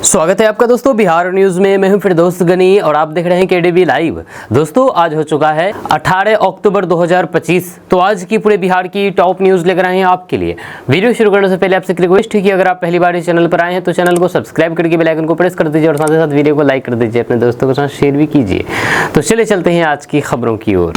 स्वागत है आपका दोस्तों बिहार न्यूज में। मैं हूं फिरदौस गनी और आप देख रहे हैं केडीवी लाइव। दोस्तों आज हो चुका है 18 अक्टूबर 2025। तो आज की पूरे बिहार की टॉप न्यूज लेकर आए हैं आपके लिए। वीडियो शुरू करने से पहले आपसे रिक्वेस्ट है कि अगर आप पहली बार इस चैनल पर आए हैं तो चैनल को सब्सक्राइब करके बेल आइकन को प्रेस कर दीजिए और साथ ही साथ वीडियो को लाइक कर दीजिए, अपने दोस्तों के साथ शेयर भी कीजिए। तो चले चलते हैं आज की खबरों की ओर।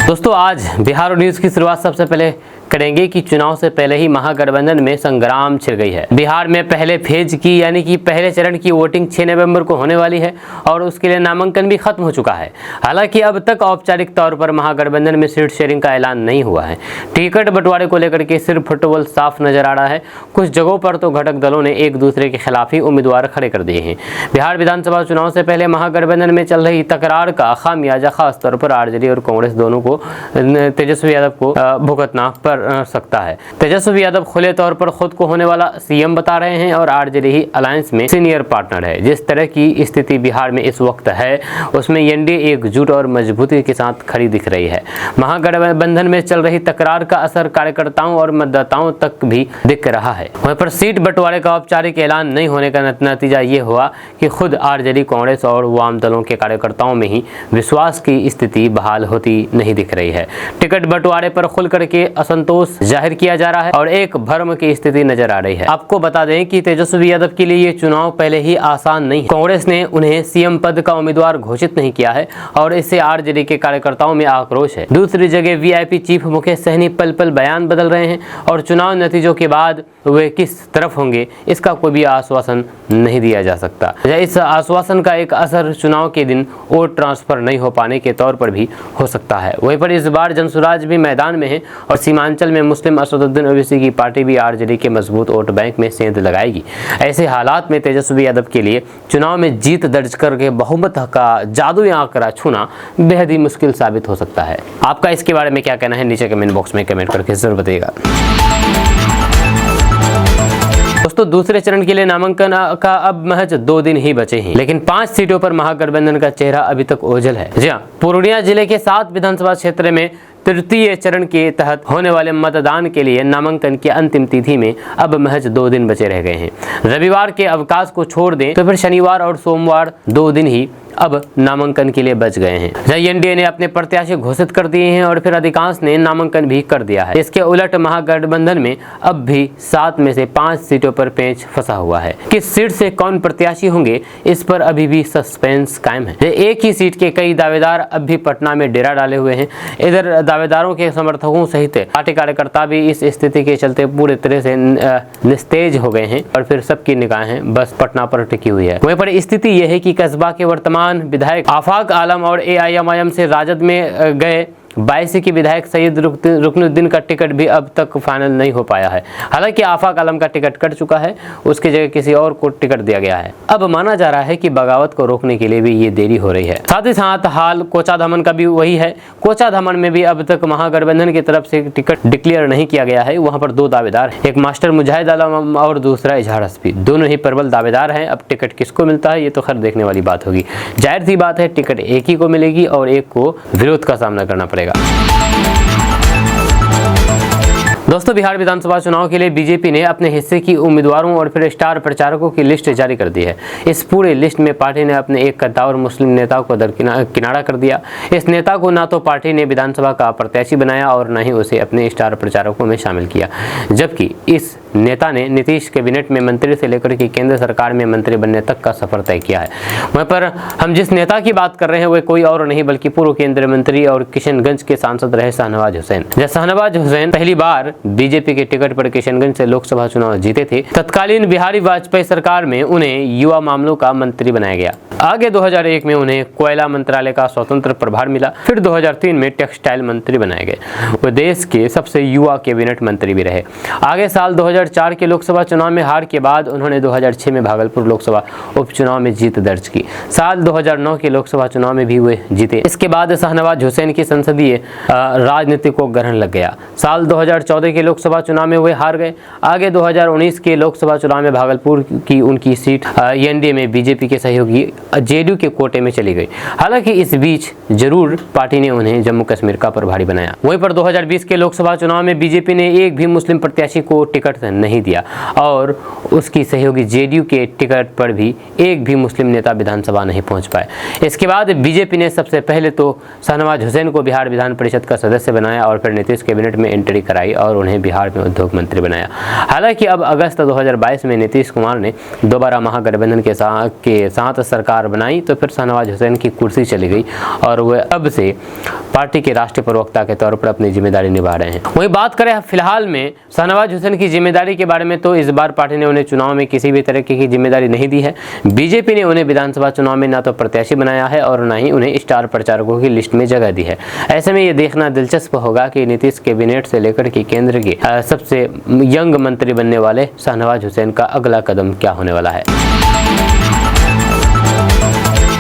दोस्तों आज बिहार न्यूज की शुरुआत सबसे पहले करेंगे कि चुनाव से पहले ही महागठबंधन में संग्राम छिड़ गई है। बिहार में पहले फेज की यानी कि पहले चरण की वोटिंग 6 नवंबर को होने वाली है और उसके लिए नामांकन भी खत्म हो चुका है। हालांकि अब तक औपचारिक तौर पर महागठबंधन में सीट शेयरिंग का ऐलान नहीं हुआ है। टिकट बंटवारे को लेकर के सिर्फ फुटबॉल साफ नजर आ रहा है। कुछ जगहों पर तो घटक दलों ने एक दूसरे के खिलाफ ही उम्मीदवार खड़े कर दिए हैं। बिहार विधानसभा चुनाव से पहले महागठबंधन में चल रही तकरार का खामियाजा खास तौर पर आरजेडी और कांग्रेस दोनों को तेजस्वी यादव को भुगतना पड़ सकता है। तेजस्वी यादव खुले तौर पर खुद को होने वाला सीएम बता रहे हैं और आरजेडी ही अलायंस में सीनियर पार्टनर है। जिस तरह की स्थिति बिहार में इस वक्त है उसमें एनडीए एकजुट और मजबूती के साथ खड़ी दिख रही है। महागठबंधन में चल रही तकरार का असर कार्यकर्ताओं और मतदाताओं तक भी दिख रहा है। वहीं पर सीट बंटवारे का औपचारिक ऐलान नहीं होने का नतीजा ये हुआ कि खुद आरजेडी, कांग्रेस और वाम दलों के कार्यकर्ताओं में ही विश्वास की स्थिति बहाल होती नहीं दिख रही है। टिकट बंटवारे पर खुल करके असंतोष जाहिर किया जा रहा है और एक भ्रम की स्थिति नजर आ रही है। आपको बता दें कि तेजस्वी यादव के लिए ये चुनाव पहले ही आसान नहीं है। कांग्रेस ने उन्हें सीएम पद का उम्मीदवार घोषित नहीं किया है और इससे आरजेडी के कार्यकर्ताओं में आक्रोश है। दूसरी जगह वीआईपी चीफ मुकेश सहनी पल पल बयान बदल रहे हैं और चुनाव नतीजों के बाद वे किस तरफ होंगे इसका कोई भी आश्वासन नहीं दिया जा सकता। इस आश्वासन का एक असर चुनाव के दिन वोट ट्रांसफर नहीं हो पाने के तौर पर भी हो सकता है। वहीं पर इस बार जनसुराज भी मैदान में है और सीमांचल में मुस्लिम असदुद्दीन ओवैसी की पार्टी भी आरजेडी के मजबूत वोट बैंक में सेंध लगाएगी। ऐसे हालात में तेजस्वी यादव के लिए चुनाव में जीत दर्ज करके बहुमत का जादुई आंकड़ा छूना बेहद ही मुश्किल साबित हो सकता है। आपका इसके बारे में क्या कहना है नीचे कमेंट बॉक्स में कमेंट करके जरूर बताइएगा। दोस्तों दूसरे चरण के लिए नामांकन का अब महज 2 दिन ही बचे हैं, लेकिन 5 सीटों पर महागठबंधन का चेहरा अभी तक ओझल है। जी हाँ, पूर्णिया जिले के 7 विधानसभा क्षेत्र में तृतीय चरण के तहत होने वाले मतदान के लिए नामांकन की अंतिम तिथि में अब महज 2 दिन बचे रह गए हैं। रविवार के अवकाश को छोड़ दें तो फिर शनिवार और सोमवार 2 दिन ही अब नामांकन के लिए बच गए हैं। एनडीए ने अपने प्रत्याशी घोषित कर दिए हैं और फिर अधिकांश ने नामांकन भी कर दिया है। इसके उलट महागठबंधन में अब भी 7 में से 5 सीटों पर पेंच फंसा हुआ है। किस सीट से कौन प्रत्याशी होंगे इस पर अभी भी सस्पेंस कायम है। एक ही सीट के कई दावेदार अब भी पटना में डेरा डाले हुए हैं। इधर दावेदारों के समर्थकों सहित पार्टी कार्यकर्ता भी इस स्थिति के चलते पूरी तरह से निस्तेज हो गए हैं और फिर सबकी निगाहें बस पटना पर टिकी हुई है। वहीं पर स्थिति यह है कि कस्बा के वर्तमान विधायक आफाक आलम और एआईएमआईएम से राजद में गए 22 की विधायक सैयद रुकनुद्दीन का टिकट भी अब तक फाइनल नहीं हो पाया है। हालांकि आफाक आलम का टिकट कट चुका है, उसकी जगह किसी और को टिकट दिया गया है। अब माना जा रहा है कि बगावत को रोकने के लिए भी ये देरी हो रही है। साथ ही साथ हाल कोचाधामन का भी वही है। कोचाधामन में भी अब तक महागठबंधन की तरफ से टिकट डिक्लेयर नहीं किया गया है। वहां पर 2 दावेदार, एक मास्टर मुजाहिद आलम और दूसरा इजहार हस्बी, दोनों ही प्रबल दावेदार हैं। अब टिकट किसको मिलता है ये तो खैर देखने वाली बात होगी। जाहिर सी बात है टिकट एक ही को मिलेगी और एक को विरोध का सामना करना पड़ेगा। दोस्तों बिहार विधानसभा चुनाव के लिए बीजेपी ने अपने हिस्से की उम्मीदवारों और फिर स्टार प्रचारकों की लिस्ट जारी कर दी है। इस पूरे लिस्ट में पार्टी ने अपने एक कद्दावर मुस्लिम नेता को किनारा कर दिया। इस नेता को ना तो पार्टी ने विधानसभा का प्रत्याशी बनाया और न ही उसे अपने स्टार प्रचारकों में शामिल किया, जबकि इस नेता ने नीतीश कैबिनेट में मंत्री से लेकर के केंद्र सरकार में मंत्री बनने तक का सफर तय किया है। वहीं पर हम जिस नेता की बात कर रहे हैं वह कोई और नहीं बल्कि पूर्व केंद्रीय मंत्री और किशनगंज के सांसद रहे शाहनवाज हुसैन। शाहनवाज हुसैन पहली बार बीजेपी के टिकट पर किशनगंज से लोकसभा चुनाव जीते थे। तत्कालीन बिहारी वाजपेयी सरकार में उन्हें युवा मामलों का मंत्री बनाया गया। आगे 2001 में उन्हें कोयला मंत्रालय का स्वतंत्र प्रभार मिला। फिर 2003 में टेक्सटाइल मंत्री बनाए गए। वो देश के सबसे युवा कैबिनेट मंत्री भी रहे। आगे साल 2004 के लोकसभा चुनाव में हार के बाद उन्होंने 2006 में भागलपुर लोकसभा उपचुनाव में जीत दर्ज की। साल 2009 के लोकसभा चुनाव में भी वे जीते। इसके बाद शाहनवाज हुसैन की संसदीय राजनीति को ग्रहण लग गया। साल 2014 के लोकसभा चुनाव में वे हार गए। आगे 2019 के लोकसभा चुनाव में भागलपुर की उनकी सीट एनडीए में बीजेपी के सहयोगी जेडीयू के कोटे में चली गई। हालांकि इस बीच जरूर पार्टी ने उन्हें जम्मू कश्मीर का प्रभारी बनाया। वहीं पर 2020 के लोकसभा चुनाव में बीजेपी ने एक भी मुस्लिम प्रत्याशी को टिकट नहीं दिया और उसकी सहयोगी जेडीयू के टिकट पर भी एक भी मुस्लिम नेता विधानसभा नहीं पहुंच पाए। इसके बाद बीजेपी ने सबसे पहले तो शाहनवाज हुसैन को बिहार विधान परिषद का सदस्य बनाया और फिर नीतीश कैबिनेट में एंट्री कराई और उन्हें बिहार में उद्योग मंत्री बनाया। हालांकि अब अगस्त 2022 में नीतीश कुमार ने दोबारा महागठबंधन के साथ सरकार बनाई तो फिर शाहनवाज हुसैन की कुर्सी चली गई और वह अब से पार्टी के राष्ट्रीय प्रवक्ता के तौर पर अपनी जिम्मेदारी निभा रहे हैं। वहीं बात करें फिलहाल में शाहनवाज हुसैन की जिम्मेदारी के बारे में तो इस बार पार्टी ने उन्हें चुनाव में किसी भी तरह की जिम्मेदारी नहीं दी है। बीजेपी ने उन्हें विधानसभा चुनाव में न तो प्रत्याशी बनाया है और न ही उन्हें स्टार प्रचारकों की लिस्ट में जगह दी है। ऐसे में ये देखना दिलचस्प होगा कि नीतीश कैबिनेट से लेकर के केंद्र के सबसे यंग मंत्री बनने वाले शाहनवाज हुसैन का अगला कदम क्या होने वाला है।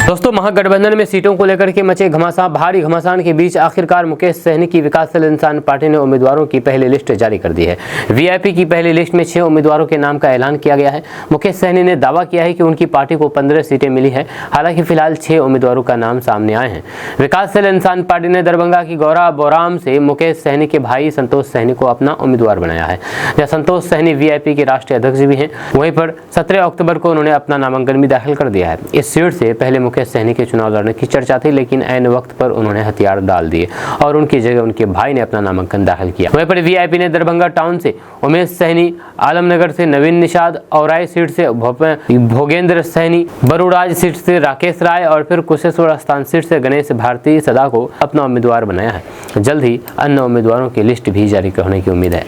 दोस्तों, महागठबंधन में सीटों को लेकर के मचे भारी घमासान के बीच आखिरकार मुकेश सहनी की विकासशील इंसान पार्टी ने उम्मीदवारों की पहली लिस्ट जारी कर दी है। वीआईपी की पहली लिस्ट में 6 उम्मीदवारों के नाम का ऐलान किया गया है। मुकेश सहनी ने दावा किया है कि उनकी पार्टी को 15 सीटें मिली है। हालांकि फिलहाल 6 उम्मीदवारों का नाम सामने आए हैं। विकासशील इंसान पार्टी ने दरभंगा की गौरा बोराम से मुकेश सहनी के भाई संतोष सहनी को अपना उम्मीदवार बनाया है। जहाँ संतोष सहनी वीआईपी के राष्ट्रीय अध्यक्ष भी हैं। वहीं पर 17 अक्टूबर को उन्होंने अपना नामांकन भी दाखिल कर दिया है। इस सीट से पहले मुकेश सहनी के चुनाव लड़ने की चर्चा थी, लेकिन ऐन वक्त पर उन्होंने हथियार डाल दिए और उनकी जगह उनके भाई ने अपना नामांकन दाखिल किया। वहीं पर वीआईपी ने दरभंगा टाउन से उमेश सहनी, आलमनगर से नवीन निषाद, औराई सीट से भोगेंद्र सहनी, बरूराज सीट से राकेश राय और फिर कुशेश्वर स्थान सीट से गणेश भारती सदा को अपना उम्मीदवार बनाया है। जल्द ही अन्य उम्मीदवारों की लिस्ट भी जारी होने की उम्मीद है।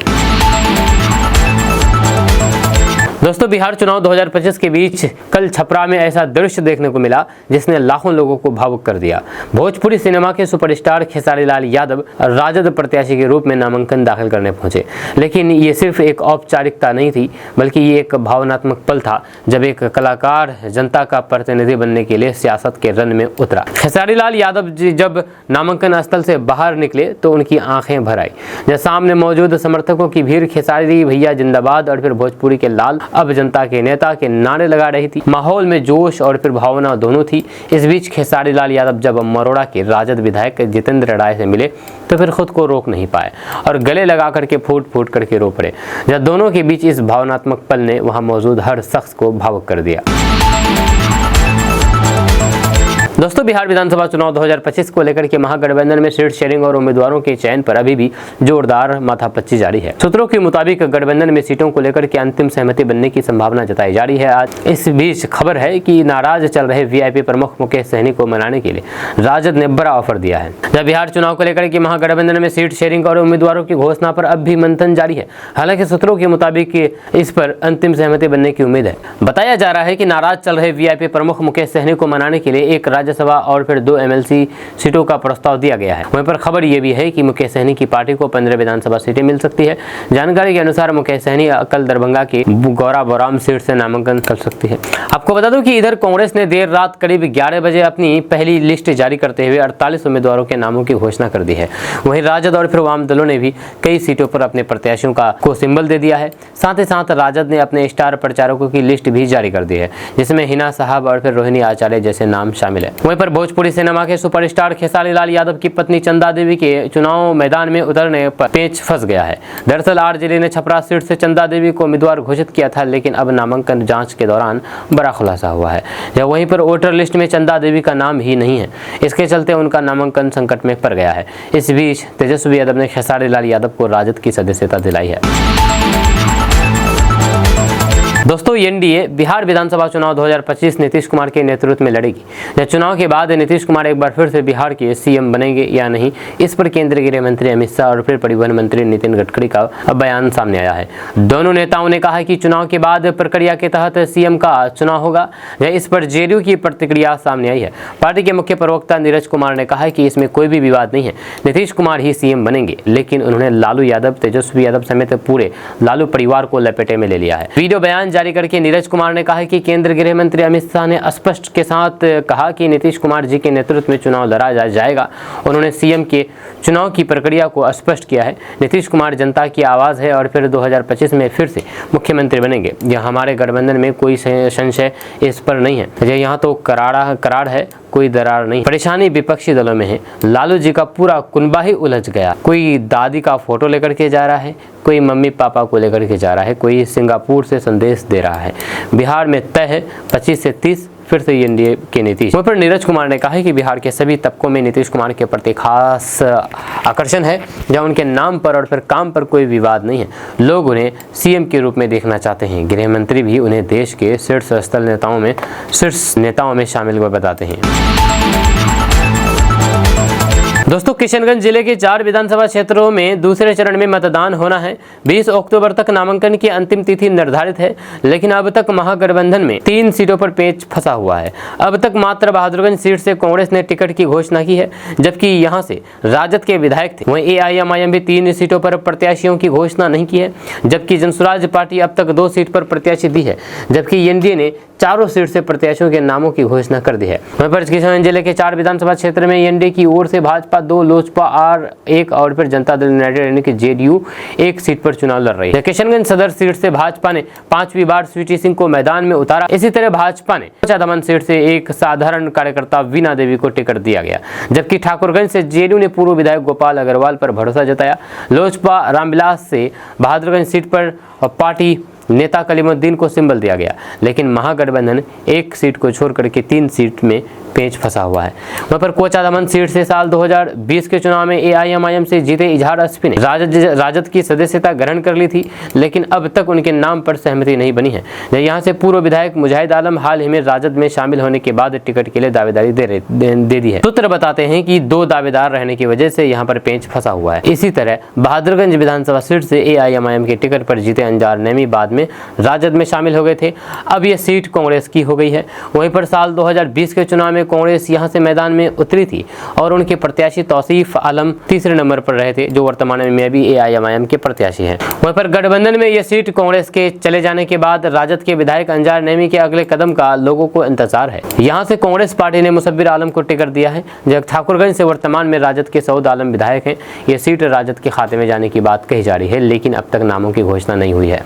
दोस्तों, बिहार चुनाव 2025 के बीच कल छपरा में ऐसा दृश्य देखने को मिला जिसने लाखों लोगों को भावुक कर दिया। भोजपुरी सिनेमा के सुपरस्टार खेसारी लाल यादव राजद प्रत्याशी के रूप में नामांकन दाखिल करने पहुंचे, लेकिन ये सिर्फ एक औपचारिकता नहीं थी, बल्कि ये एक भावनात्मक पल था जब एक कलाकार जनता का प्रतिनिधि बनने के लिए सियासत के रन में उतरा। खेसारी लाल यादव जब नामांकन स्थल से बाहर निकले तो उनकी आंखें भर आई। जब सामने मौजूद समर्थकों की भीड़ खेसारी भैया जिंदाबाद और फिर भोजपुरी के लाल अब जनता के नेता के नारे लगा रही थी। माहौल में जोश और फिर भावना दोनों थी। इस बीच खेसारी लाल यादव जब मरोड़ा के राजद विधायक जितेंद्र राय से मिले तो फिर खुद को रोक नहीं पाए और गले लगा करके फूट फूट करके रो पड़े। जब दोनों के बीच इस भावनात्मक पल ने वहां मौजूद हर शख्स को भावुक कर दिया। दोस्तों, बिहार विधानसभा चुनाव 2025 को लेकर के महागठबंधन में सीट शेयरिंग और उम्मीदवारों के चयन पर अभी भी जोरदार माथापच्ची जारी है। सूत्रों के मुताबिक गठबंधन में सीटों को लेकर के अंतिम सहमति बनने की संभावना जताई जा रही है। आज इस बीच खबर है कि नाराज चल रहे वीआईपी प्रमुख मुकेश सहनी को मनाने के लिए राजद ने बड़ा ऑफर दिया है। जब बिहार चुनाव को लेकर के महागठबंधन में सीट शेयरिंग और उम्मीदवारों की घोषणा पर अब भी मंथन जारी है। हालांकि सूत्रों के मुताबिक इस पर अंतिम सहमति बनने की उम्मीद है। बताया जा रहा है कि नाराज चल रहे वीआईपी प्रमुख मुकेश सहनी को मनाने के लिए एक राज्यसभा और फिर 2 एमएलसी सीटों का प्रस्ताव दिया गया है। वहीं पर खबर यह भी है कि मुकेश सहनी की पार्टी को 15 विधानसभा सीटें मिल सकती है। जानकारी के अनुसार मुकेश सहनी कल दरभंगा की गौरा बोराम सीट से नामांकन कर सकती है। आपको बता दूं कि इधर कांग्रेस ने देर रात करीब 11 बजे अपनी पहली लिस्ट जारी करते हुए 48 उम्मीदवारों के नामों की घोषणा कर दी है। वहीं राजद और फिर वाम दलों ने भी कई सीटों पर अपने प्रत्याशियों को सिंबल दे दिया है। साथ ही साथ राजद ने अपने स्टार प्रचारकों की लिस्ट भी जारी कर दी है, जिसमें हिना साहब और फिर रोहिणी आचार्य जैसे नाम शामिल है। वहीं पर भोजपुरी सिनेमा के सुपरस्टार खेसारी लाल यादव की पत्नी चंदा देवी के चुनाव मैदान में उतरने पर पेच फंस गया है। दरअसल आरजेडी ने छपरा सीट से चंदा देवी को उम्मीदवार घोषित किया था, लेकिन अब नामांकन जांच के दौरान बड़ा खुलासा हुआ है। जब वहीं पर वोटर लिस्ट में चंदा देवी का नाम ही नहीं है, इसके चलते उनका नामांकन संकट में पड़ गया है। इस बीच तेजस्वी यादव ने खेसारी लाल यादव को राजद की सदस्यता दिलाई है। दोस्तों, एनडीए बिहार विधानसभा चुनाव 2025 नीतीश कुमार के नेतृत्व में लड़ेगी। जब चुनाव के बाद नीतीश कुमार एक बार फिर से बिहार के सीएम बनेंगे या नहीं, इस पर केंद्रीय गृह मंत्री अमित शाह और फिर परिवहन मंत्री नितिन गडकरी का बयान सामने आया है। दोनों नेताओं ने कहा कि चुनाव के बाद प्रक्रिया के तहत सीएम का चुनाव होगा। इस पर जेडीयू की प्रतिक्रिया सामने आई है। पार्टी के मुख्य प्रवक्ता नीरज कुमार ने कहा कि इसमें कोई भी विवाद नहीं है, नीतीश कुमार ही सीएम बनेंगे। लेकिन उन्होंने लालू यादव, तेजस्वी यादव समेत पूरे लालू परिवार को लपेटे में ले लिया है। वीडियो बयान जारी करके नीरज कुमार ने कहा कि केंद्रीय गृह मंत्री अमित शाह ने स्पष्ट के साथ कहा कि नीतीश कुमार जी के नेतृत्व में चुनाव लड़ा जाएगा। उन्होंने सीएम के चुनाव की प्रक्रिया को स्पष्ट किया है। नीतीश कुमार जनता की आवाज है और फिर 2025 में फिर से मुख्यमंत्री बनेंगे। यह हमारे गठबंधन में कोई संशय इस पर नहीं है। यहाँ तो करार है, कोई दरार नहीं। परेशानी विपक्षी दलों में है। लालू जी का पूरा कुनबा ही उलझ गया। कोई दादी का फोटो लेकर के जा रहा है, कोई मम्मी पापा को लेकर के जा रहा है, कोई सिंगापुर से संदेश दे रहा है। बिहार में तय है 25 से 30 फिर से एनडीए के नीतीश। वहीं पर नीरज कुमार ने कहा है कि बिहार के सभी तबकों में नीतीश कुमार के प्रति खास आकर्षण है, जहां उनके नाम पर और फिर काम पर कोई विवाद नहीं है। लोग उन्हें सीएम के रूप में देखना चाहते हैं। गृह मंत्री भी उन्हें देश के शीर्ष नेताओं में शामिल बताते हैं। दोस्तों, किशनगंज जिले के 4 विधानसभा क्षेत्रों में दूसरे चरण में मतदान होना है। 20 अक्टूबर तक नामांकन की अंतिम तिथि निर्धारित है, लेकिन अब तक महागठबंधन में 3 सीटों पर पेच फंसा हुआ है। अब तक मात्र बहादुरगंज सीट से कांग्रेस ने टिकट की घोषणा की है, जबकि यहां से राजद के विधायक थे। वहीं एआईएमआईएम भी 3 सीटों पर प्रत्याशियों की घोषणा नहीं की है, जबकि जनसुराज पार्टी अब तक 2 सीट पर प्रत्याशी दी है, जबकि एनडीए ने 4 सीट से प्रत्याशियों के नामों की घोषणा कर दी है। वहीं पर किशनगंज जिले के 4 विधानसभा क्षेत्र में एनडीए की ओर से भाजपा 2, लोजपा 1 और फिर जनता दल यूनाइटेड यानी कि जेडीयू 1 सीट पर चुनाव लड़ रही है। किशनगंज सदर सीट से भाजपा ने 5वीं बार स्वीटी सिंह को मैदान में उतारा। इसी तरह भाजपा ने कोचाधामन सीट से एक साधारण कार्यकर्ता वीणा देवी को टिकट दिया गया, जबकि ठाकुरगंज से जेडीयू ने पूर्व विधायक गोपाल अग्रवाल पर भरोसा जताया। लोजपा रामविलास से बहादुरगंज सीट पर पार्टी नेता कलीमुद्दीन को सिंबल दिया गया, लेकिन महागठबंधन 1 सीट को छोड़ करके 3 सीट में पेच फंसा हुआ है। वहाँ पर कोचाधामन सीट से साल 2020 के चुनाव में एआईएमआईएम से जीते इजहार अस्फी ने राजद की सदस्यता ग्रहण कर ली थी, लेकिन अब तक उनके नाम पर सहमति नहीं बनी है। यहाँ से पूर्व विधायक मुजाहिद आलम हाल ही में राजद में शामिल होने के बाद टिकट के लिए दावेदारी दे दी है। सूत्र बताते हैं कि 2 दावेदार रहने की वजह से यहाँ पर पेच फंसा हुआ है। इसी तरह बहादुरगंज विधानसभा सीट से एआईएमआईएम के टिकट पर जीते अंजार नेमी बाद में राजद में शामिल हो गए थे। अब यह सीट कांग्रेस की हो गई है। वहीं पर साल 2020 के चुनाव में कांग्रेस यहां से मैदान में उतरी थी और उनके प्रत्याशी तौसीफ आलम तीसरे नंबर पर रहे थे, जो वर्तमान में भी एआईएमआईएम के प्रत्याशी हैं। वहीं पर गठबंधन में यह सीट कांग्रेस के चले जाने के बाद राजद के विधायक अंजार नेमी के अगले कदम का लोगों को इंतजार है। यहां से कांग्रेस पार्टी ने मुसब्बिर आलम को टिकट दिया है, जबकि ठाकुरगंज से वर्तमान में राजद के सऊद आलम विधायक हैं। यह सीट राजद के खाते में जाने की बात कही जा रही है, लेकिन अब तक नामों की घोषणा नहीं हुई है।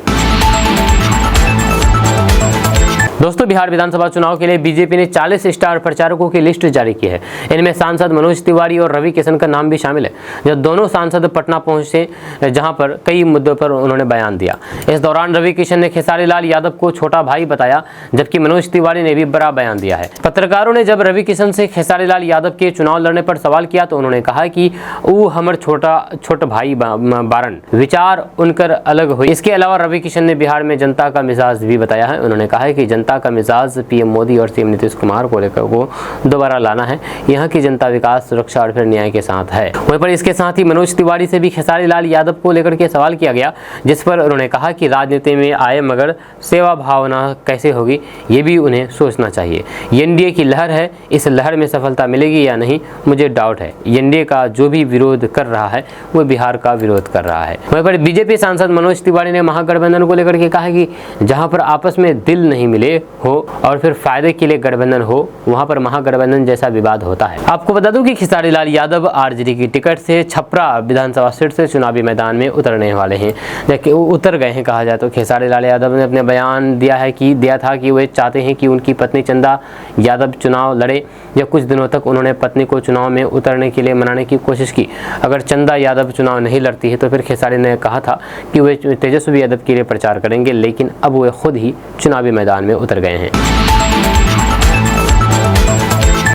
दोस्तों, बिहार विधानसभा चुनाव के लिए बीजेपी ने 40 स्टार प्रचारकों की लिस्ट जारी की है। इनमें सांसद मनोज तिवारी और रवि किशन का नाम भी शामिल है। जब दोनों सांसद पटना पहुंचे, जहां पर कई मुद्दों पर उन्होंने बयान दिया। इस दौरान रवि किशन ने खेसारी लाल यादव को छोटा भाई बताया, जबकि मनोज तिवारी ने भी बड़ा बयान दिया है। पत्रकारों ने जब रवि किशन से खेसारी लाल यादव के चुनाव लड़ने पर सवाल किया तो उन्होंने कहा कि वो हमर छोट भाई बारन, विचार उनकर अलग हुई। इसके अलावा रवि किशन ने बिहार में जनता का मिजाज भी बताया है। उन्होंने कहा है कि जनता का मिजाज पीएम मोदी और सीएम नीतीश कुमार को लेकर को दोबारा लाना है। यहाँ की जनता विकास, सुरक्षा और फिर न्याय के साथ है। वहीं पर इसके साथ ही मनोज तिवारी से भी खेसारी लाल यादव को लेकर के सवाल किया गया, जिस पर उन्होंने कहा कि राजनीति में आए मगर सेवा भावना कैसे होगी, ये भी उन्हें सोचना चाहिए। एनडीए की लहर है, इस लहर में सफलता मिलेगी या नहीं, मुझे डाउट है। एनडीए का जो भी विरोध कर रहा है वो बिहार का विरोध कर रहा है। वहीं पर बीजेपी सांसद मनोज तिवारी ने महागठबंधन को लेकर के कहा कि जहां पर आपस में दिल नहीं मिले हो और फिर फायदे के लिए गठबंधन हो, वहां पर महागठबंधन जैसा विवाद होता है। आपको बता दूं कि खेसारी लाल यादव आरजेडी की टिकट से छपरा विधानसभा सीट से चुनावी मैदान में उतरने वाले हैं, जबकि उतर गए हैं कहा जाए तो। खेसारी लाल यादव ने अपने बयान दिया था कि वे चाहते हैं कि उनकी पत्नी चंदा यादव चुनाव लड़े। या कुछ दिनों तक उन्होंने पत्नी को चुनाव में उतरने के लिए मनाने की कोशिश की। अगर चंदा यादव चुनाव नहीं लड़ती है तो फिर खेसारी ने कहा था कि वे तेजस्वी यादव के लिए प्रचार करेंगे, लेकिन अब वे खुद ही चुनावी मैदान में उतर गए हैं।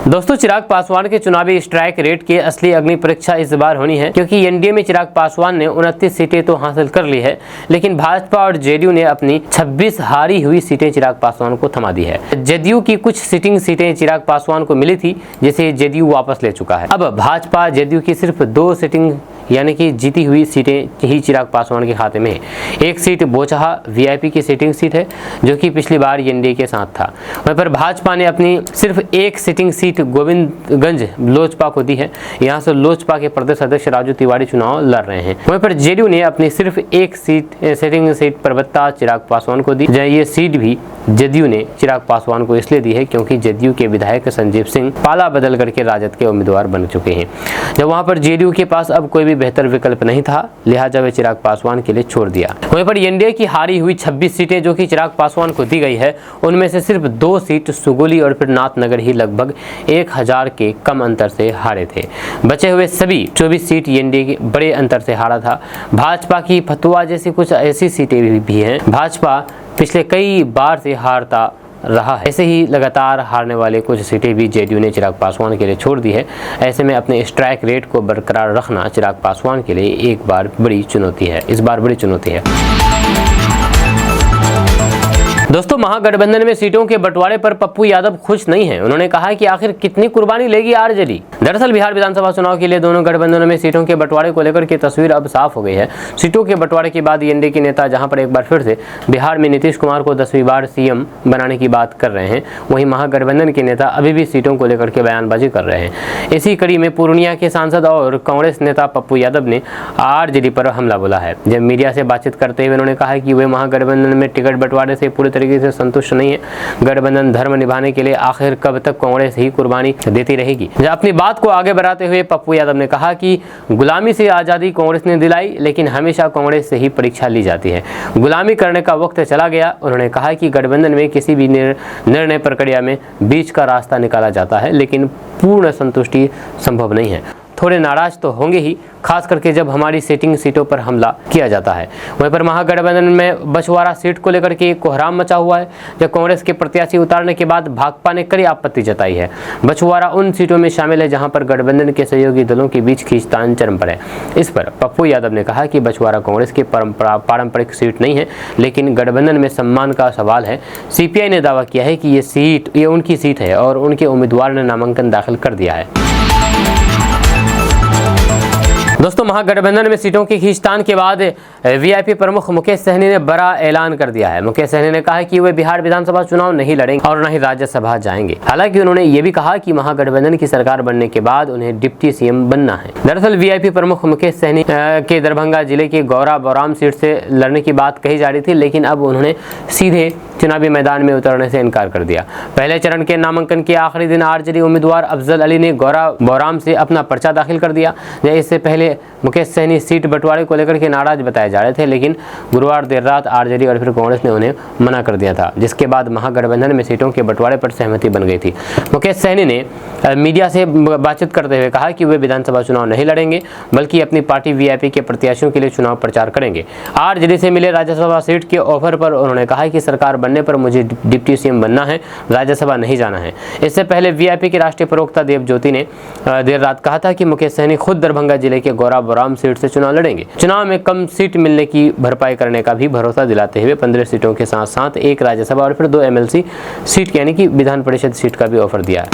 दोस्तों, चिराग पासवान के चुनावी स्ट्राइक रेट की असली अग्नि परीक्षा इस बार होनी है, क्योंकि एनडीए में चिराग पासवान ने 29 सीटें तो हासिल कर ली है, लेकिन भाजपा और जेडीयू ने अपनी 26 हारी हुई सीटें चिराग पासवान को थमा दी है। जेडीयू की कुछ सिटिंग सीटें चिराग पासवान को मिली थी, जिसे जेडीयू वापस ले चुका है। अब भाजपा जेडीयू की सिर्फ 2 सिटिंग यानी कि जीती हुई सीटें ही चिराग पासवान के खाते में है। एक सीट बोचहा वीआईपी की सिटिंग सीट है, जो कि पिछली बार एनडीए के साथ था। वहीं पर भाजपा ने अपनी सिर्फ एक सिटिंग सीट गोविंदगंज लोजपा को दी है। यहाँ से लोजपा के प्रदेश अध्यक्ष राजू तिवारी चुनाव लड़ रहे हैं। वहीं पर जेडीयू ने अपनी सिर्फ एक सिटिंग सीट परबत्ता चिराग पासवान को दी। ये सीट भी जेडीयू ने चिराग पासवान को इसलिए दी है क्योंकि जेडीयू के विधायक संजीव सिंह पाला बदल करके राजद के उम्मीदवार बन चुके हैं। जब वहाँ पर जेडीयू के पास अब कोई भी बेहतर विकल्प नहीं था, लिहाजा वे चिराग पासवान के लिए छोड़ दिया। वहीं पर एनडीए की हारी हुई 26 सीटें जो कि चिराग पासवान को दी गई है, उनमें से सिर्फ 2 सीट सुगोली और फिर नाथनगर ही लगभग 1000 के कम अंतर से हारे थे। बचे हुए सभी 24 सीट एनडीए के बड़े अंतर से हारा था। भाजपा की फतुआ जैसी कुछ ऐसी सीटें भी हैं। भाजपा पिछले कई बार से हारता रहा है। ऐसे ही लगातार हारने वाले कुछ सीटें भी जेडीयू ने चिराग पासवान के लिए छोड़ दी है। ऐसे में अपने स्ट्राइक रेट को बरकरार रखना चिराग पासवान के लिए एक बार बड़ी चुनौती है, इस बार बड़ी चुनौती है। दोस्तों, महागठबंधन में सीटों के बंटवारे पर पप्पू यादव खुश नहीं हैं। उन्होंने कहा कि आखिर कितनी कुर्बानी लेगी आरजेडी। दरअसल बिहार विधानसभा चुनाव के लिए दोनों गठबंधनों में सीटों के बंटवारे को लेकर की तस्वीर अब साफ हो गई है। सीटों के बंटवारे के बाद एनडीए के नेता जहां पर एक बार फिर से बिहार में नीतीश कुमार को 10वीं बार सीएम बनाने की बात कर रहे हैं, वहीं महागठबंधन के नेता अभी भी सीटों को लेकर के बयानबाजी कर रहे हैं। इसी कड़ी में पूर्णिया के सांसद और कांग्रेस नेता पप्पू यादव ने आरजेडी पर हमला बोला है। जब मीडिया से बातचीत करते हुए उन्होंने कहा कि वे महागठबंधन में टिकट बंटवारे से पूरी तरीके से संतुष्ट नहीं है। गठबंधन धर्म निभाने के लिए आखिर कब तक कांग्रेस ही कुर्बानी देती रहेगी। अपनी बात को आगे बढ़ाते हुए पप्पू यादव ने कहा कि गुलामी से आजादी कांग्रेस ने दिलाई, लेकिन हमेशा कांग्रेस से ही परीक्षा ली जाती है। गुलामी करने का वक्त चला गया। उन्होंने कहा कि गठबंधन में किसी भी निर्णय प्रक्रिया में बीच का रास्ता निकाला जाता है, लेकिन पूर्ण संतुष्टि संभव नहीं है। थोड़े नाराज तो होंगे ही, खास करके जब हमारी सेटिंग सीटों पर हमला किया जाता है। वहीं पर महागठबंधन में बछवाड़ा सीट को लेकर के कोहराम मचा हुआ है। जब कांग्रेस के प्रत्याशी उतारने के बाद भाकपा ने कड़ी आपत्ति जताई है। बछवाड़ा उन सीटों में शामिल है जहां पर गठबंधन के सहयोगी दलों के बीच खींचतान चरम पर है। इस पर पप्पू यादव ने कहा कि बछवाड़ा कांग्रेस की पारंपरिक सीट नहीं है, लेकिन गठबंधन में सम्मान का सवाल है। सीपीआई ने दावा किया है कि ये उनकी सीट है और उनके उम्मीदवार ने नामांकन दाखिल कर दिया है। दोस्तों, महागठबंधन में सीटों की खींचतान के बाद वीआईपी प्रमुख मुकेश सहनी ने बड़ा ऐलान कर दिया है। मुकेश सहनी ने कहा है कि वे बिहार विधानसभा चुनाव नहीं लड़ेंगे और न ही राज्यसभा जाएंगे। हालांकि उन्होंने ये भी कहा कि महागठबंधन की सरकार बनने के बाद उन्हें डिप्टी सीएम बनना है। दरअसल वीआईपी प्रमुख मुकेश सहनी के दरभंगा जिले के गौरा बौराम सीट से लड़ने की बात कही जा रही थी, लेकिन अब उन्होंने सीधे चुनावी मैदान में उतरने से इनकार कर दिया। पहले चरण के नामांकन के आखिरी दिन आरजेडी उम्मीदवार अफजल अली ने गौरा बौराम से अपना पर्चा दाखिल कर दिया। इससे पहले मुकेश सहनी सीट बंटवारे को लेकर के नाराज बताए जा रहे थे, लेकिन गुरुवार देर रात आरजेडी और फिर कांग्रेस ने उन्हें मना कर दिया था, जिसके बाद महागठबंधन में सीटों के बंटवारे पर सहमति बन गई थी। मुकेश सहनी ने मीडिया से बातचीत करते हुए कहा कि वे विधानसभा चुनाव नहीं लड़ेंगे, बल्कि अपनी पार्टी वीआईपी के प्रत्याशियों के लिए चुनाव प्रचार करेंगे। आरजेडी से मिले राज्यसभा सीट के ऑफर पर उन्होंने कहा कि सरकार बनने पर मुझे डिप्टी सीएम बनना है, राज्यसभा नहीं जाना है। इससे पहले वीआईपी के राष्ट्रीय प्रवक्ता देव ज्योति ने देर रात कहा था कि मुकेश सहनी खुद दरभंगा जिले के गौरा बौराम सीट से चुनाव लड़ेंगे। चुनाव में कम सीट मिलने की भरपाई करने का भी भरोसा दिलाते हुए 15 सीटों के साथ साथ एक राज्यसभा और फिर 2 एमएलसी सीट यानी कि विधान परिषद सीट का भी ऑफर दिया है।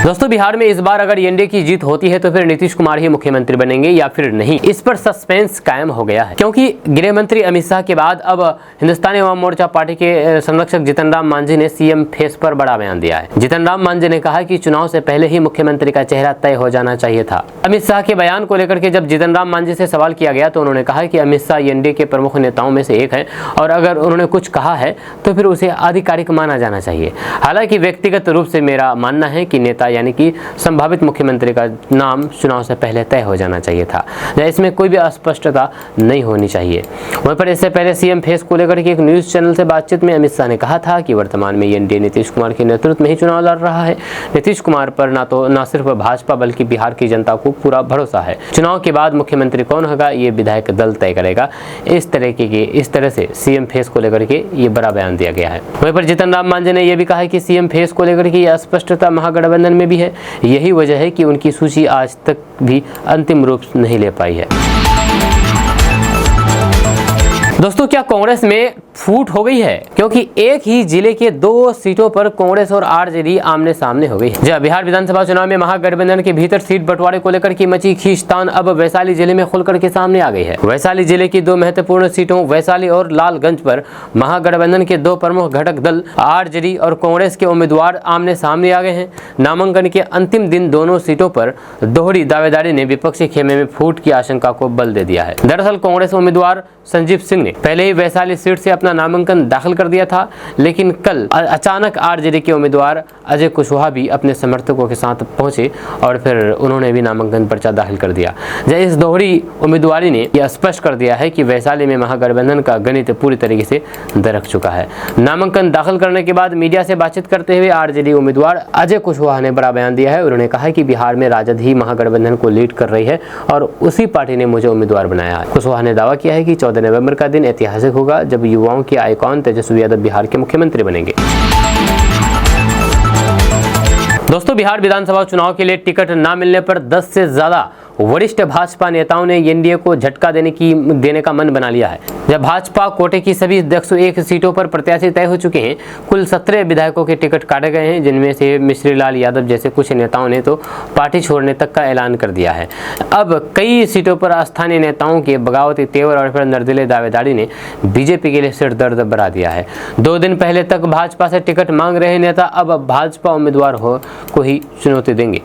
दोस्तों, बिहार में इस बार अगर एनडीए की जीत होती है तो फिर नीतीश कुमार ही मुख्यमंत्री बनेंगे या फिर नहीं, इस पर सस्पेंस कायम हो गया है, क्योंकि गृह मंत्री अमित शाह के बाद अब हिंदुस्तानी अवाम मोर्चा पार्टी के संरक्षक जीतन राम मांझी ने सीएम फेस पर बड़ा बयान दिया है। जीतन राम मांझी ने कहा कि चुनाव से पहले ही मुख्यमंत्री का चेहरा तय हो जाना चाहिए था। अमित शाह के बयान को लेकर के जब जीतन राम मांझी से सवाल किया गया तो उन्होंने कहा कि अमित शाह एनडीए के प्रमुख नेताओं में से एक है और अगर उन्होंने कुछ कहा है तो फिर उसे आधिकारिक माना जाना चाहिए। हालांकि व्यक्तिगत रूप से मेरा मानना है कि नेता यानी कि संभावित मुख्यमंत्री का नाम चुनाव से पहले तय हो जाना चाहिए था, इसमें कोई भी अस्पष्टता नहीं होनी चाहिए। वहीं पर इससे पहले सीएम फेस को लेकर के एक न्यूज चैनल से बातचीत में अमित शाह ने कहा था कि वर्तमान में एनडीए नीतीश कुमार के नेतृत्व में ही चुनाव लड़ रहा है। नीतीश कुमार पर ना सिर्फ भाजपा बल्कि बिहार की जनता को पूरा भरोसा है। चुनाव के बाद मुख्यमंत्री कौन होगा ये विधायक दल तय करेगा। इस तरह से सीएम फेस को लेकर के ये बड़ा बयान दिया गया है। वहीं पर जीतन राम मांझी ने यह भी कहा है कि सीएम फेस को लेकर के अस्पष्टता महागठबंधन में भी है। यही वजह है कि उनकी सूची आज तक भी अंतिम रूप नहीं ले पाई है। दोस्तों, क्या कांग्रेस में फूट हो गई है? क्योंकि एक ही जिले के 2 सीटों पर कांग्रेस और आरजेडी आमने सामने हो गई है। जब बिहार विधानसभा चुनाव में महागठबंधन के भीतर सीट बंटवारे को लेकर की मची खींचतान अब वैशाली जिले में खुलकर के सामने आ गई है। वैशाली जिले की 2 महत्वपूर्ण सीटों वैशाली और लालगंज पर महागठबंधन के 2 प्रमुख घटक दल आरजेडी और कांग्रेस के उम्मीदवार आमने सामने आ गए हैं। नामांकन के अंतिम दिन दोनों सीटों पर दोहरी दावेदारी ने विपक्षी खेमे में फूट की आशंका को बल दे दिया है। दरअसल कांग्रेस उम्मीदवार संजीव सिंह ने पहले ही वैशाली सीट से अपना नामांकन दाखिल कर दिया था, लेकिन कल अचानक आरजेडी के उम्मीदवार अजय कुशवाहा भी अपने समर्थकों के साथ पहुंचे और फिर उन्होंने भी नामांकन पर्चा दाखिल कर दिया। इस दोहरी उम्मीदवारी ने यह स्पष्ट कर दिया है कि वैशाली में महागठबंधन का गणित पूरी तरीके से दरक चुका है। नामांकन दाखिल करने के बाद मीडिया से बातचीत करते हुए आरजेडी उम्मीदवार अजय कुशवाहा ने बड़ा बयान दिया है। उन्होंने कहा कि बिहार में राजद ही महागठबंधन को लीड कर रही है और उसी पार्टी ने मुझे उम्मीदवार बनाया है। कुशवाहा ने दावा किया है कि 14 नवंबर का दिन ऐतिहासिक होगा जब युवाओं के आइकॉन तेजस्वी यादव बिहार के मुख्यमंत्री बनेंगे। दोस्तों, बिहार विधानसभा चुनाव के लिए टिकट न मिलने पर 10 से ज्यादा वरिष्ठ भाजपा नेताओं ने एनडीए को झटका देने का मन बना लिया है। जब भाजपा कोटे की सभी 101 सीटों पर प्रत्याशी तय हो चुके हैं, कुल 17 विधायकों के टिकट काटे गए हैं, जिनमें से मिश्री लाल यादव जैसे कुछ नेताओं ने तो पार्टी छोड़ने तक का ऐलान कर दिया है। अब कई सीटों पर स्थानीय नेताओं के बगावती तेवर और फिर नर्दीले दावेदारी ने बीजेपी के लिए सिर दर्द बढ़ा दिया है। 2 दिन पहले तक भाजपा से टिकट मांग रहे नेता अब भाजपा उम्मीदवार को ही चुनौती देंगे।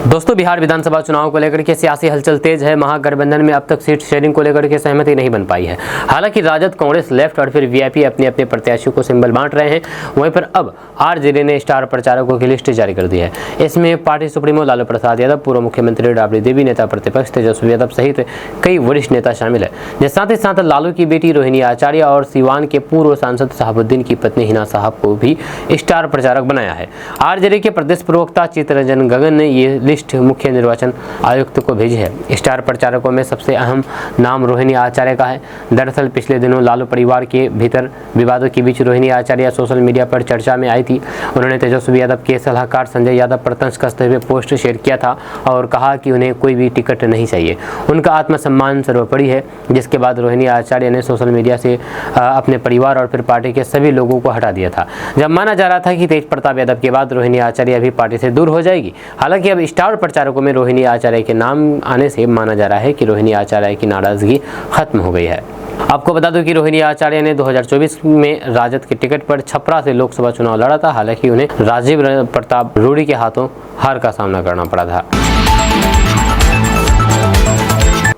दोस्तों, बिहार विधानसभा चुनाव को लेकर के सियासी हलचल तेज है। महागठबंधन में अब तक सीट शेयरिंग को लेकर के सहमति नहीं बन पाई है। हालांकि राजद, कांग्रेस, लेफ्ट और फिर वीआईपी अपने अपने प्रत्याशियों को सिंबल बांट रहे हैं। वहीं पर अब आरजेडी ने स्टार प्रचारकों की लिस्ट जारी कर दी है। इसमें पार्टी सुप्रीमो लालू प्रसाद यादव, पूर्व मुख्यमंत्री राबड़ी देवी, नेता प्रतिपक्ष तेजस्वी यादव सहित कई वरिष्ठ नेता शामिल है। साथ ही साथ लालू की बेटी रोहिणी आचार्य और सीवान के पूर्व सांसद शहाबुद्दीन की पत्नी हिना साहब को भी स्टार प्रचारक बनाया है। आरजेडी के प्रदेश प्रवक्ता चित्तरंजन गगन ने ये लिस्ट मुख्य निर्वाचन आयुक्त को भेजी है। स्टार प्रचारकों में सबसे अहम नाम रोहिणी आचार्य का है। दरअसल पिछले दिनों लालू परिवार के भीतर विवादों के बीच रोहिणी आचार्य सोशल मीडिया पर चर्चा में आई थी। उन्होंने तेजस्वी यादव के सलाहकार संजय यादव पर तंज कसते हुए पोस्ट शेयर किया था और कहा कि उन्हें कोई भी टिकट नहीं चाहिए, उनका आत्मसम्मान सर्वोपरि है। जिसके बाद रोहिणी आचार्य ने सोशल मीडिया से अपने परिवार और फिर पार्टी के सभी लोगों को हटा दिया था। जब माना जा रहा था कि तेज प्रताप यादव के बाद रोहिणी आचार्य भी पार्टी से दूर हो जाएगी। हालांकि अब स्टार प्रचारकों में रोहिणी आचार्य के नाम आने से माना जा रहा है कि रोहिणी आचार्य की नाराजगी खत्म हो गई है। आपको बता दूं कि रोहिणी आचार्य ने 2024 में राजद के टिकट पर छपरा से लोकसभा चुनाव लड़ा था। हालांकि उन्हें राजीव प्रताप रूडी के हाथों हार का सामना करना पड़ा था।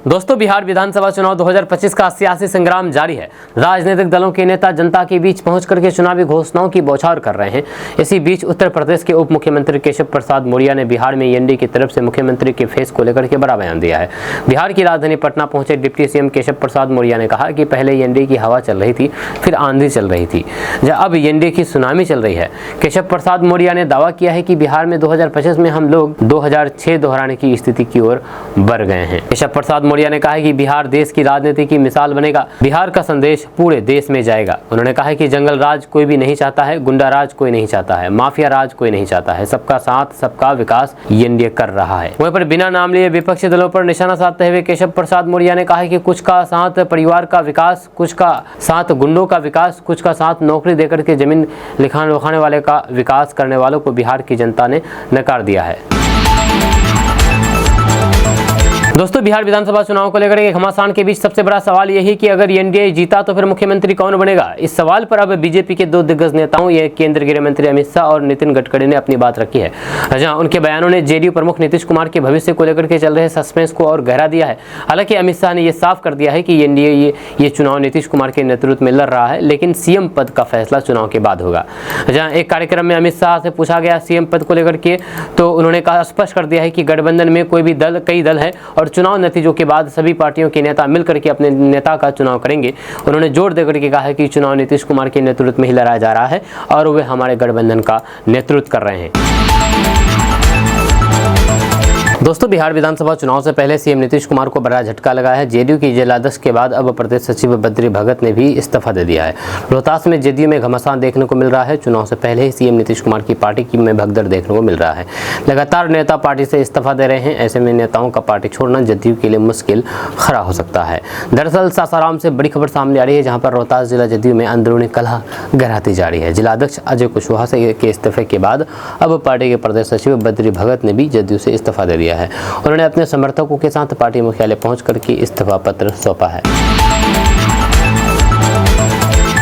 दोस्तों, बिहार विधानसभा चुनाव 2025 का सियासी संग्राम जारी है। राजनीतिक दलों के नेता जनता के बीच पहुंच करके चुनावी घोषणाओं की बौछार कर रहे हैं। इसी बीच उत्तर प्रदेश के उप मुख्यमंत्री केशव प्रसाद मौर्य ने बिहार में एनडीए की तरफ से मुख्यमंत्री के फेस को लेकर के बड़ा बयान दिया है। बिहार की राजधानी पटना पहुंचे डिप्टी सीएम केशव प्रसाद मौर्य ने कहा कि पहले एनडीए की हवा चल रही थी, फिर आंधी चल रही थी, अब एनडीए की सुनामी चल रही है। केशव प्रसाद मौर्य ने दावा किया है कि बिहार में 2025 में हम लोग 2006 दोहराने की स्थिति की ओर बढ़ गए हैं। केशव प्रसाद मौर्य ने कहा है कि बिहार देश की राजनीति की मिसाल बनेगा, बिहार का संदेश पूरे देश में जाएगा। उन्होंने कहा है कि जंगल राज कोई भी नहीं चाहता है, गुंडा राज कोई नहीं चाहता है, माफिया राज कोई नहीं चाहता है, सबका साथ सबका विकास एनडीए कर रहा है। वहीं पर बिना नाम लिए विपक्षी दलों पर निशाना साधते हुए केशव प्रसाद मौर्य ने कहा है कि कुछ का साथ परिवार का विकास, कुछ का साथ गुंडों का विकास, कुछ का साथ नौकरी देकर के जमीन लिखाने वाले का विकास करने वालों को बिहार की जनता ने नकार दिया है। दोस्तों, बिहार विधानसभा चुनाव को लेकर एक घमासान के बीच सबसे बड़ा सवाल यही कि अगर एनडीए जीता तो फिर मुख्यमंत्री कौन बनेगा। इस सवाल पर अब बीजेपी के 2 दिग्गज नेताओं केंद्रीय गृह मंत्री अमित शाह और नितिन गडकरी ने अपनी बात रखी है। जहां उनके बयानों ने जेडीयू प्रमुख नीतीश कुमार के भविष्य को लेकर के चल रहे सस्पेंस को और गहरा दिया है। हालांकि अमित शाह ने यह साफ कर दिया है कि एनडीए ये चुनाव नीतीश कुमार के नेतृत्व में लड़ रहा है, लेकिन सीएम पद का फैसला चुनाव के बाद होगा। जहाँ एक कार्यक्रम में अमित शाह से पूछा गया सीएम पद को लेकर के, तो उन्होंने कहा स्पष्ट कर दिया है कि गठबंधन में कोई भी दल कई दल है और चुनाव नतीजों के बाद सभी पार्टियों के नेता मिलकर के अपने नेता का चुनाव करेंगे। उन्होंने जोर देकर के कहा है कि चुनाव नीतीश कुमार के नेतृत्व में ही लड़ाया जा रहा है और वे हमारे गठबंधन का नेतृत्व कर रहे हैं। दोस्तों, बिहार विधानसभा चुनाव से पहले सीएम नीतीश कुमार को बड़ा झटका लगा है। जेडीयू की जिलाध्यक्ष के बाद अब प्रदेश सचिव बद्री भगत ने भी इस्तीफा दे दिया है। रोहतास में जेडीयू में घमासान देखने को मिल रहा है। चुनाव से पहले ही सीएम नीतीश कुमार की पार्टी की में भगदड़ देखने को मिल रहा है। लगातार नेता पार्टी से इस्तीफा दे रहे हैं। ऐसे में नेताओं का पार्टी छोड़ना जेडीयू के लिए मुश्किल खड़ा हो सकता है। दरअसल सासाराम से बड़ी खबर सामने आ रही है, जहाँ पर रोहतास जिला जेडीयू में अंदरूनी कलह गहराती जा रही है। जिलाध्यक्ष अजय कुशवाहा के इस्तीफे के बाद अब पार्टी के प्रदेश सचिव बद्री भगत ने भी जेडीयू से इस्तीफा दे दिया है। उन्होंने अपने समर्थकों के साथ पार्टी मुख्यालय पहुंच करके इस्तीफा पत्र सौंपा है।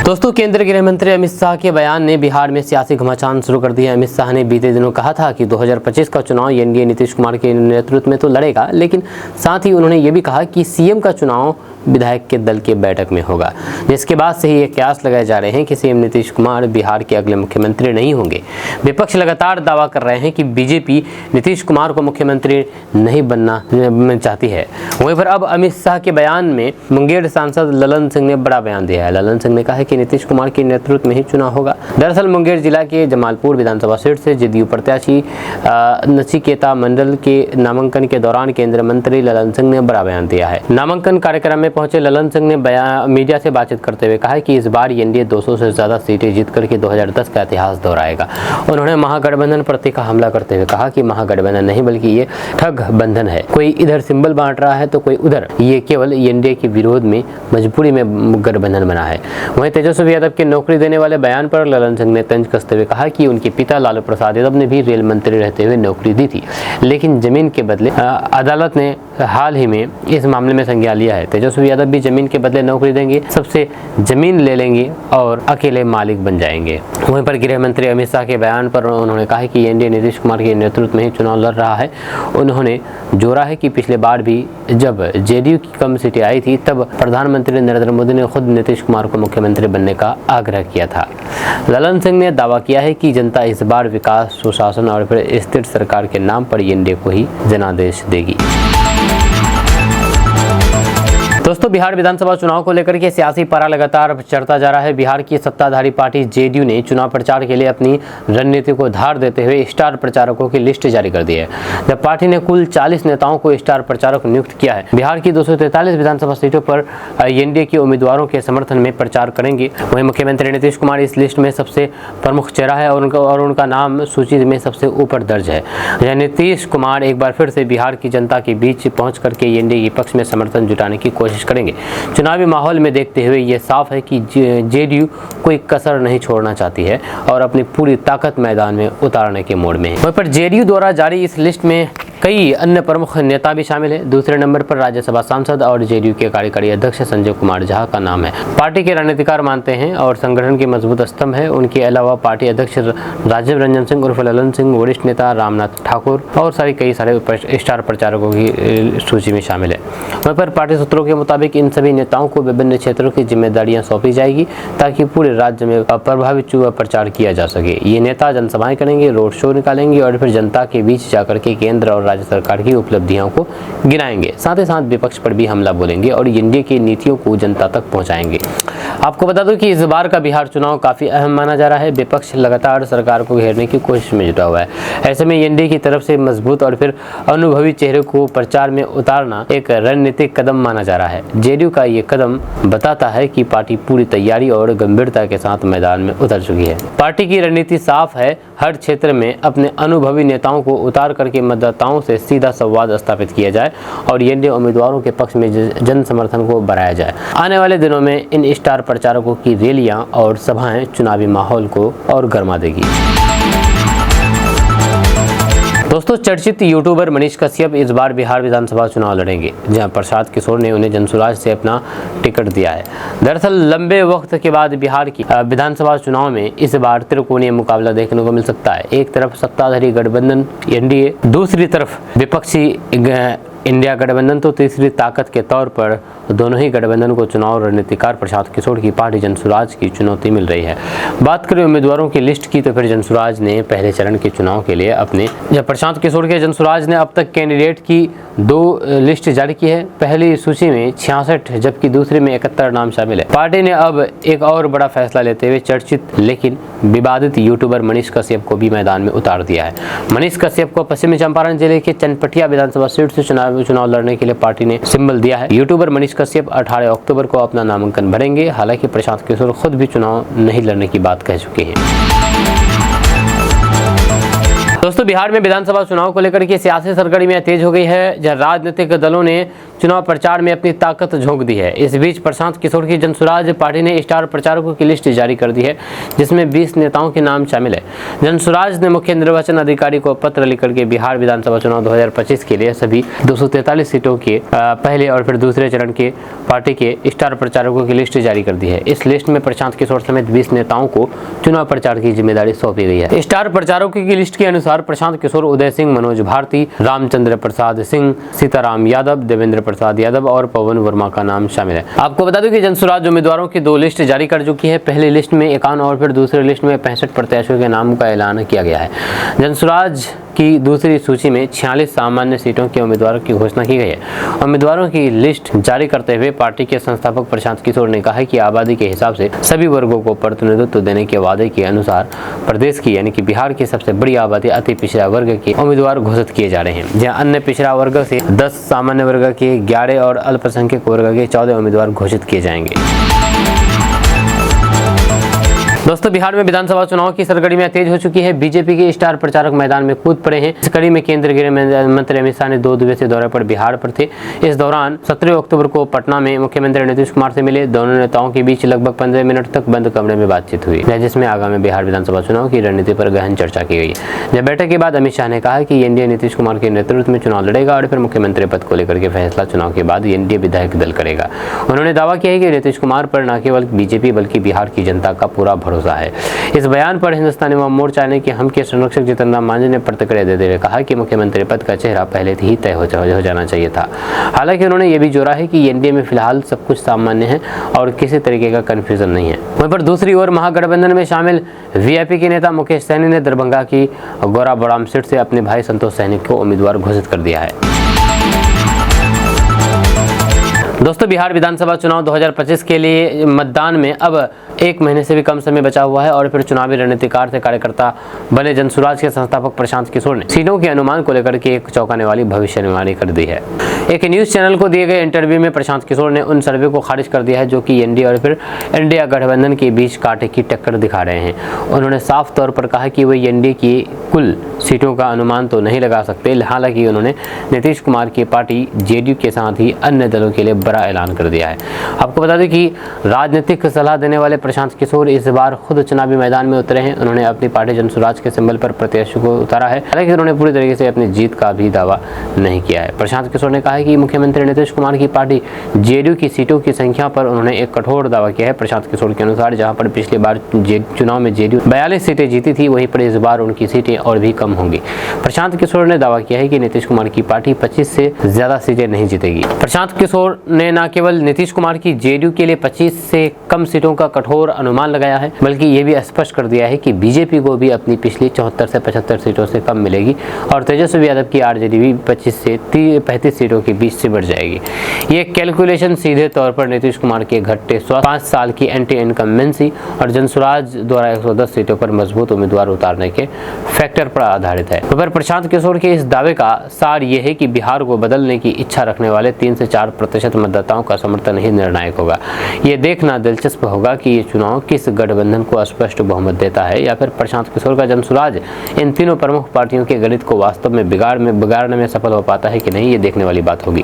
दोस्तों, केंद्रीय गृह मंत्री अमित शाह के बयान ने बिहार में सियासी घमासान शुरू कर दिया। अमित शाह ने बीते दिनों कहा था कि 2025 का चुनाव एनडीए नीतीश कुमार के नेतृत्व में तो लड़ेगा, लेकिन साथ ही उन्होंने ये भी कहा कि सीएम का चुनाव विधायक के दल की बैठक में होगा, जिसके बाद से ही ये कयास लगाए जा रहे हैं कि सीएम नीतीश कुमार बिहार के अगले मुख्यमंत्री नहीं होंगे। विपक्ष लगातार दावा कर रहे हैं कि बीजेपी नीतीश कुमार को मुख्यमंत्री नहीं बनना चाहती है। वहीं पर अब अमित शाह के बयान में मुंगेर सांसद ललन सिंह ने बड़ा बयान दिया है। ललन सिंह ने कहा है कि नीतीश कुमार के नेतृत्व में ही चुनाव होगा। दरअसल मुंगेर जिला के जमालपुर विधानसभा सीट से जदयू प्रत्याशी नचिकेता मंडल के नामांकन के दौरान केंद्रीय मंत्री ललन सिंह ने बड़ा बयान दिया है। नामांकन कार्यक्रम में पहुंचे ललन सिंह ने मीडिया से बातचीत करते हुए कहा कि इस बार एनडीए 200 से ज्यादा सीटें जीत करके 2010 का इतिहास दोहराएगा। उन्होंने महागठबंधन प्रति का हमला करते हुए कहा कि महागठबंधन नहीं बल्कि ये ठग बंधन है, कोई इधर सिंबल बांट रहा है तो कोई उधर, ये केवल एनडीए के विरोध में मजबूरी में गठबंधन बना है। वहीं तेजस्वी यादव के नौकरी देने वाले बयान पर ललन सिंह ने तंज कसते हुए कहा कि उनके पिता लालू प्रसाद यादव ने भी रेल मंत्री रहते हुए नौकरी दी थी, लेकिन जमीन के बदले अदालत ने हाल ही में इस मामले में संज्ञान लिया है। तेजस्वी यादव भी जमीन के बदले नौकरी देंगे, सबसे जमीन ले लेंगे और अकेले मालिक बन जाएंगे। वहीं पर गृह मंत्री अमित शाह के बयान पर उन्होंने कहा कि एनडीए नीतीश कुमार के नेतृत्व में ही चुनाव लड़ रहा है। उन्होंने जोड़ा है कि पिछले बार भी जब जेडीयू की कम सीटें आई थी तब प्रधानमंत्री नरेंद्र मोदी ने खुद नीतीश कुमार को मुख्यमंत्री बनने का आग्रह किया था। ललन सिंह ने दावा किया है कि जनता इस बार विकास, सुशासन और फिर स्थिर सरकार के नाम पर एनडीए को ही जनादेश देगी। दोस्तों, बिहार विधानसभा चुनाव को लेकर के सियासी पारा लगातार चढ़ता जा रहा है। बिहार की सत्ताधारी पार्टी जेडीयू ने चुनाव प्रचार के लिए अपनी रणनीति को धार देते हुए स्टार प्रचारकों की लिस्ट जारी कर दी है। जब पार्टी ने कुल 40 नेताओं को स्टार प्रचारक नियुक्त किया है। बिहार की 243 विधानसभा सीटों पर एनडीए के उम्मीदवारों के समर्थन में प्रचार करेंगे। वहीं मुख्यमंत्री नीतीश कुमार इस लिस्ट में सबसे प्रमुख चेहरा है और उनका नाम सूची में सबसे ऊपर दर्ज है। नीतीश कुमार एक बार फिर से बिहार की जनता के बीच पहुंच करके एनडीए के पक्ष में समर्थन जुटाने की कोशिश करेंगे। चुनावी माहौल में देखते हुए ये साफ है कि जेडीयू कोई कसर नहीं छोड़ना चाहती है और अपनी पूरी ताकत मैदान में उतारने के मोड में है। वहीं पर जेडीयू द्वारा जारी इस लिस्ट में कई अन्य प्रमुख नेता भी शामिल हैं। दूसरे नंबर पर राज्यसभा सांसद और जेडीयू के कार्यकारी अध्यक्ष संजय कुमार झा का नाम है। पार्टी के रणनीतिकार मानते हैं और संगठन के मजबूत स्तंभ है। उनके अलावा पार्टी अध्यक्ष राजीव रंजन सिंह उर्फ ललन सिंह, वरिष्ठ नेता रामनाथ ठाकुर और कई सारे स्टार प्रचारकों की सूची में शामिल है। वहीं पर पार्टी सूत्रों के मुताबिक इन सभी नेताओं को विभिन्न क्षेत्रों की जिम्मेदारियां सौंपी जाएगी ताकि पूरे राज्य में प्रभावित प्रचार किया जा सके। ये नेता जनसभाएं करेंगे, रोड शो निकालेंगे और फिर जनता के बीच जाकर के केंद्र और राज्य सरकार की उपलब्धियों को गिनाएंगे। साथ ही साथ विपक्ष पर भी हमला बोलेंगे और एनडीए की नीतियों को जनता तक पहुंचाएंगे। आपको बता दूं कि इस बार का बिहार चुनाव काफी अहम माना जा रहा है। विपक्ष लगातार सरकार को घेरने की कोशिश में जुटा हुआ है। ऐसे में एनडीए की तरफ से मजबूत और फिर अनुभवी चेहरे को प्रचार में उतारना एक रणनीतिक कदम माना जा रहा है। जेडीयू का ये कदम बताता है कि पार्टी पूरी तैयारी और गंभीरता के साथ मैदान में उतर चुकी है। पार्टी की रणनीति साफ है, हर क्षेत्र में अपने अनुभवी नेताओं को उतार करके मतदाताओं से सीधा संवाद स्थापित किया जाए और एनडीए उम्मीदवारों के पक्ष में जन समर्थन को बढ़ाया जाए। आने वाले दिनों में इन स्टार प्रचारकों की रैलियां और सभाएं चुनावी माहौल को और गर्मा देगी। दोस्तों, चर्चित यूट्यूबर मनीष कश्यप इस बार बिहार विधानसभा चुनाव लड़ेंगे, जहां प्रसाद किशोर ने उन्हें जनसुराज से अपना टिकट दिया है। दरअसल लंबे वक्त के बाद बिहार की विधानसभा चुनाव में इस बार त्रिकोणीय मुकाबला देखने को मिल सकता है। एक तरफ सत्ताधारी गठबंधन एनडीए, दूसरी तरफ विपक्षी इंडिया गठबंधन, तो तीसरी ताकत के तौर पर दोनों ही गठबंधन को चुनाव रणनीतिकार प्रसाद किशोर की पार्टी जनसुराज की चुनौती मिल रही है। बात करें उम्मीदवारों की लिस्ट की तो फिर जनसुराज ने पहले चरण के चुनाव के लिए अपने प्रशांत किशोर के जनसुराज ने अब तक कैंडिडेट की 2 लिस्ट जारी की है। पहली सूची में 66 जबकि दूसरी में 71 नाम शामिल है। पार्टी ने अब एक और बड़ा फैसला लेते हुए चर्चित लेकिन विवादित यूट्यूबर मनीष कश्यप को भी मैदान में उतार दिया है। मनीष कश्यप को पश्चिमी चंपारण जिले के चनपटिया विधानसभा सीट से चुनाव लड़ने के लिए पार्टी ने सिंबल दिया है। यूट्यूबर मनीष कश्यप 18 अक्टूबर को अपना नामांकन भरेंगे। हालांकि प्रशांत किशोर खुद भी चुनाव नहीं लड़ने की बात कह चुके हैं। दोस्तों, बिहार में विधानसभा चुनाव को लेकर के सियासी सरगर्मियां तेज हो गई है, जहां राजनीतिक दलों ने चुनाव प्रचार में अपनी ताकत झोंक दी है। इस बीच प्रशांत किशोर की जनसुराज पार्टी ने स्टार प्रचारकों की लिस्ट जारी कर दी है, जिसमें 20 नेताओं के नाम शामिल है। जनसुराज ने मुख्य निर्वाचन अधिकारी को पत्र लिखकर के बिहार विधानसभा चुनाव 2025 के लिए सभी 243 सीटों के पहले और फिर दूसरे चरण के पार्टी के स्टार प्रचारकों की लिस्ट जारी कर दी है। इस लिस्ट में प्रशांत किशोर समेत 20 नेताओं को चुनाव प्रचार की जिम्मेदारी सौंपी गई है। स्टार प्रचारकों की लिस्ट के अनुसार प्रशांत किशोर, उदय सिंह, मनोज भारती, रामचंद्र प्रसाद सिंह, सीताराम यादव, देवेंद्र प्रसाद यादव और पवन वर्मा का नाम शामिल है। आपको बता दूं कि जनसुराज उम्मीदवारों की 2 लिस्ट जारी कर चुकी है। पहली लिस्ट में 51 और फिर दूसरी लिस्ट में 65 प्रत्याशियों के नाम का ऐलान किया गया है। जनसुराज की दूसरी सूची में 46 सामान्य सीटों के उम्मीदवारों की घोषणा की गई है। उम्मीदवारों की लिस्ट जारी करते हुए पार्टी के संस्थापक प्रशांत किशोर ने कहा है कि आबादी के हिसाब से सभी वर्गों को प्रतिनिधित्व देने के वादे के अनुसार प्रदेश की यानी कि बिहार की सबसे बड़ी आबादी अति पिछड़ा वर्ग के उम्मीदवार घोषित किए जा रहे हैं, जहां अन्य पिछड़ा वर्ग से 10, सामान्य वर्ग के 11 और अल्पसंख्यक वर्ग के 14 उम्मीदवार घोषित किए जाएंगे। दोस्तों, बिहार में विधानसभा चुनाव की सरगर्मियां तेज हो चुकी है। बीजेपी के स्टार प्रचारक मैदान में कूद पड़े हैं। इस कड़ी में केंद्रीय गृह मंत्री अमित शाह ने 2 दिवसीय दौरे पर बिहार पर थे। इस दौरान 17 अक्टूबर को पटना में मुख्यमंत्री नीतीश कुमार से मिले। दोनों नेताओं के बीच लगभग 15 मिनट तक बंद कमरे में बातचीत हुई, जिसमें आगामी बिहार विधानसभा चुनाव की रणनीति पर गहन चर्चा की गई। जब बैठक के बाद अमित शाह ने कहा कि एनडीए नीतीश कुमार के नेतृत्व में चुनाव लड़ेगा और फिर मुख्यमंत्री पद को लेकर के फैसला चुनाव के बाद एनडीए विधायक दल करेगा। उन्होंने दावा किया है कि नीतीश कुमार पर न केवल बीजेपी बल्कि बिहार की जनता का पूरा भरोसा है। इस बयान पर हिंदुस्तानी अवाम मोर्चा ने कि हम के संरक्षक जितन राम मांझी ने प्रतिक्रिया देते हुए कहा कि मुख्यमंत्री पद का चेहरा पहले ही तय हो जाना चाहिए था। हालांकि उन्होंने ये भी जोड़ा है कि एनडीए में फिलहाल सब कुछ सामान्य है और किसी तरीके का कंफ्यूजन नहीं है। वहीं पर दूसरी ओर महागठबंधन में शामिल वीआईपी के नेता मुकेश सहनी ने दरभंगा की गौराबौड़ाम सीट से अपने भाई संतोष सहनी को उम्मीदवार घोषित कर दिया है। दोस्तों, बिहार विधानसभा चुनाव 2025 के लिए मतदान में अब 1 महीने से भी कम समय बचा हुआ है और फिर चुनावी रणनीतिकार से कार्यकर्ता बने जनसुराज के संस्थापक प्रशांत किशोर ने सीटों के अनुमान को लेकर के एक चौंकाने वाली भविष्यवाणी कर दी है। एक न्यूज चैनल को दिए गए इंटरव्यू में प्रशांत किशोर ने उन सर्वे को खारिज कर दिया है जो कि एनडीए और फिर इंडिया गठबंधन के बीच कांटे की टक्कर दिखा रहे हैं। उन्होंने साफ तौर पर कहा कि वे एनडीए की कुल सीटों का अनुमान तो नहीं लगा सकते। हालांकि उन्होंने नीतीश कुमार की पार्टी जेडीयू के साथ ही अन्य दलों के लिए बड़ा ऐलान कर दिया है। आपको बता दें कि राजनीतिक सलाह देने वाले प्रशांत किशोर इस बार खुद चुनावी मैदान में उतरे हैं। उन्होंने अपनी पार्टी जनसुराज के सिंबल पर प्रत्याशी को उतारा है। हालांकि उन्होंने पूरी तरीके से अपनी जीत का भी दावा नहीं किया है। प्रशांत किशोर ने कहा है कि मुख्यमंत्री नीतीश कुमार की पार्टी जेडीयू की सीटों की संख्या पर उन्होंने एक कठोर दावा किया है। प्रशांत किशोर के अनुसार जहां पर पिछली बार चुनाव में जेडीयू 42 सीटें जीती थी, वहीं पर इस बार उनकी सीटें और भी कम होंगी। प्रशांत किशोर ने दावा किया है कि नीतीश कुमार की पार्टी 25 से ज्यादा सीटें नहीं जीतेगी। प्रशांत किशोर ने न केवल नीतीश कुमार की जेडीयू के लिए 25 से कम सीटों का कठोर अनुमान लगाया है, बल्कि ये भी स्पष्ट कर दिया है कि बीजेपी को भी अपनी पिछली 74 से 75 सीटों से कम मिलेगी और तेजस्वी यादव की आरजेडी भी 25 से 35 सीटों के बीच से बढ़ जाएगी। ये कैलकुलेशन सीधे तौर पर नीतीश कुमार के घटते 5 साल की एंटी इनकम्बेंसी और जनसुराज द्वारा 110 सीटों पर मजबूत उम्मीदवार उतारने के फैक्टर पर आधारित है। पर प्रशांत किशोर के इस दावे का सार ये है कि बिहार को बदलने की इच्छा रखने वाले 3 से 4% मतदाताओं का समर्थन ही निर्णायक होगा। ये देखना दिलचस्प होगा कि ये चुनाव किस गठबंधन को स्पष्ट बहुमत देता है या फिर प्रशांत किशोर का जनसुराज इन तीनों प्रमुख पार्टियों के गणित को वास्तव में बिगाड़ने में सफल हो पाता है कि नहीं, ये देखने वाली बात होगी।